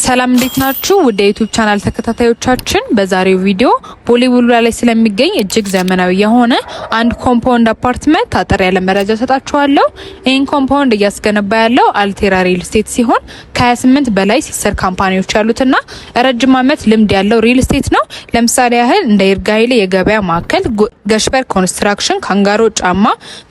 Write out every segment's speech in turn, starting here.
ሰላም እንዴት ናችሁ? ወደ ዩቲዩብ ቻናል ተከታታዮቻችን በዛሬው ቪዲዮ ቦሌ ቡልቡላ ላይ ስለሚገኝ እጅግ ዘመናዊ የሆነ አንድ ኮምፓውንድ አፓርትመንት አጠር ያለ መረጃ ሰጣችኋለሁ። ይህን ኮምፓውንድ እያስገነባ ያለው አልቴራ ሪል ስቴት ሲሆን ከ28 በላይ ሲስተር ካምፓኒዎች ያሉትና ረጅም ዓመት ልምድ ያለው ሪል ስቴት ነው። ለምሳሌ ያህል እንደ ይርጋ ኃይሌ የገበያ ማዕከል፣ ገሽበር ኮንስትራክሽን፣ ካንጋሮ ጫማ፣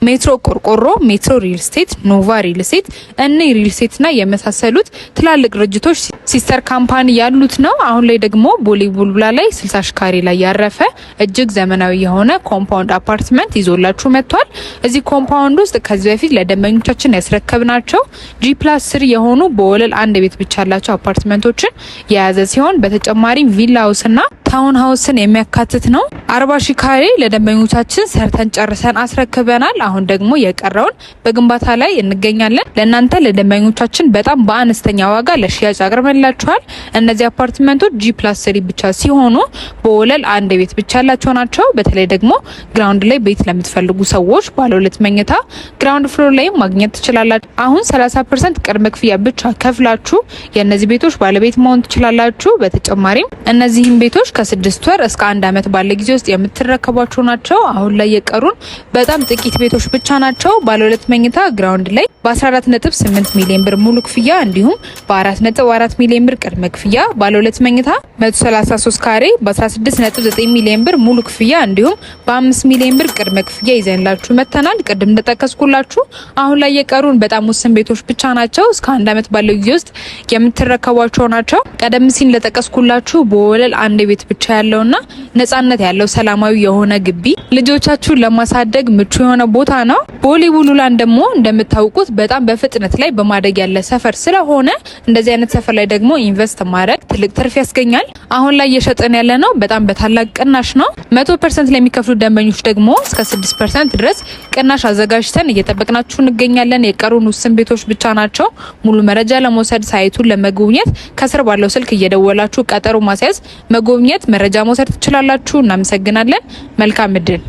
ሜትሮ ቆርቆሮ፣ ሜትሮ ሪል ስቴት፣ ኖቫ ሪል ስቴት፣ እነ ሪል ስቴትና የመሳሰሉት ትላልቅ ድርጅቶች ሲስተር ካምፓኒ ያሉት ነው። አሁን ላይ ደግሞ ቦሌ ቡልቡላ ላይ 60 ካሬ ላይ ያረፈ እጅግ ዘመናዊ የሆነ ኮምፓውንድ አፓርትመንት ይዞላችሁ መጥቷል። እዚህ ኮምፓውንድ ውስጥ ከዚህ በፊት ለደንበኞቻችን ያስረከብናቸው G+3 የሆኑ በወለል አንድ ቤት ብቻ ያላቸው አፓርትመንቶችን የያዘ ሲሆን በተጨማሪም ቪላ ሃውስና ታውን ሃውስን የሚያካትት ነው። 40 ካሬ ለደንበኞቻችን ሰርተን ጨርሰን አስረክበናል። አሁን ደግሞ የቀረውን በግንባታ ላይ እንገኛለን። ለእናንተ ለደንበኞቻችን በጣም በአነስተኛ ዋጋ ለሽያጭ አቅርበንላችኋል። እነዚህ አፓርትመንቶች G+3 ብቻ ሲሆኑ በወለል አንድ ቤት ብቻ ያላቸው ናቸው። በተለይ ደግሞ ግራውንድ ላይ ቤት ለምትፈልጉ ሰዎች ባለ 2 መኝታ ግራውንድ ፍሎር ላይ ማግኘት ትችላላችሁ። አሁን 30% ቅድመ ክፍያ ብቻ ከፍላችሁ የእነዚህ ቤቶች ባለቤት መሆን ትችላላችሁ። በተጨማሪም እነዚህም ቤቶች ከ6 ወር እስከ 1 ዓመት ባለ ጊዜ ውስጥ የምትረከቧቸው ናቸው። አሁን ላይ የቀሩን በጣም ጥቂት ቤቶች ብቻ ናቸው። ባለ 2 መኝታ ግራውንድ ላይ በ14.8 ሚሊዮን ብር ሙሉ ክፍያ እንዲሁም በ4.4 ሚሊዮን ብር ቅድመ ክፍያ፣ ባለ 2 መኝታ 133 ካሬ በ16.9 ሚሊዮን ብር ሙሉ ክፍያ እንዲሁም በ5 ሚሊዮን ብር ቅድመ ክፍያ ይዘንላችሁ መተናል። ቅድም እንደጠቀስኩላችሁ አሁን ላይ የቀሩን በጣም ውስን ቤቶች ብቻ ናቸው። እስከ 1 ዓመት ባለው ጊዜ ውስጥ የምትረከቧቸው ናቸው። ቀደም ሲል እንደጠቀስኩላችሁ በወለል አንድ ቤት ብቻ ያለውና ነጻነት ያለው ሰላማዊ የሆነ ግቢ ልጆቻችሁን ለማሳደግ ምቹ የሆነ ቦታ ነው። ቦሌ ቡልቡላን ደግሞ እንደምታውቁት በጣም በፍጥነት ላይ በማደግ ያለ ሰፈር ስለሆነ እንደዚህ አይነት ሰፈር ላይ ደግሞ ኢንቨስት ማድረግ ትልቅ ትርፍ ያስገኛል። አሁን ላይ እየሸጠን ያለ ነው በጣም በታላቅ ቅናሽ ነው። 100% ለሚከፍሉ ደንበኞች ደግሞ እስከ 6% ድረስ ቅናሽ አዘጋጅተን እየጠበቅናችሁ እንገኛለን። የቀሩን ውስን ቤቶች ብቻ ናቸው። ሙሉ መረጃ ለመውሰድ ሳይቱን ለመጎብኘት ከስር ባለው ስልክ እየደወላችሁ ቀጠሮ ማስያዝ፣ መጎብኘት፣ መረጃ መውሰድ ትችላላችሁ። እናመሰግናለን። መልካም እድል።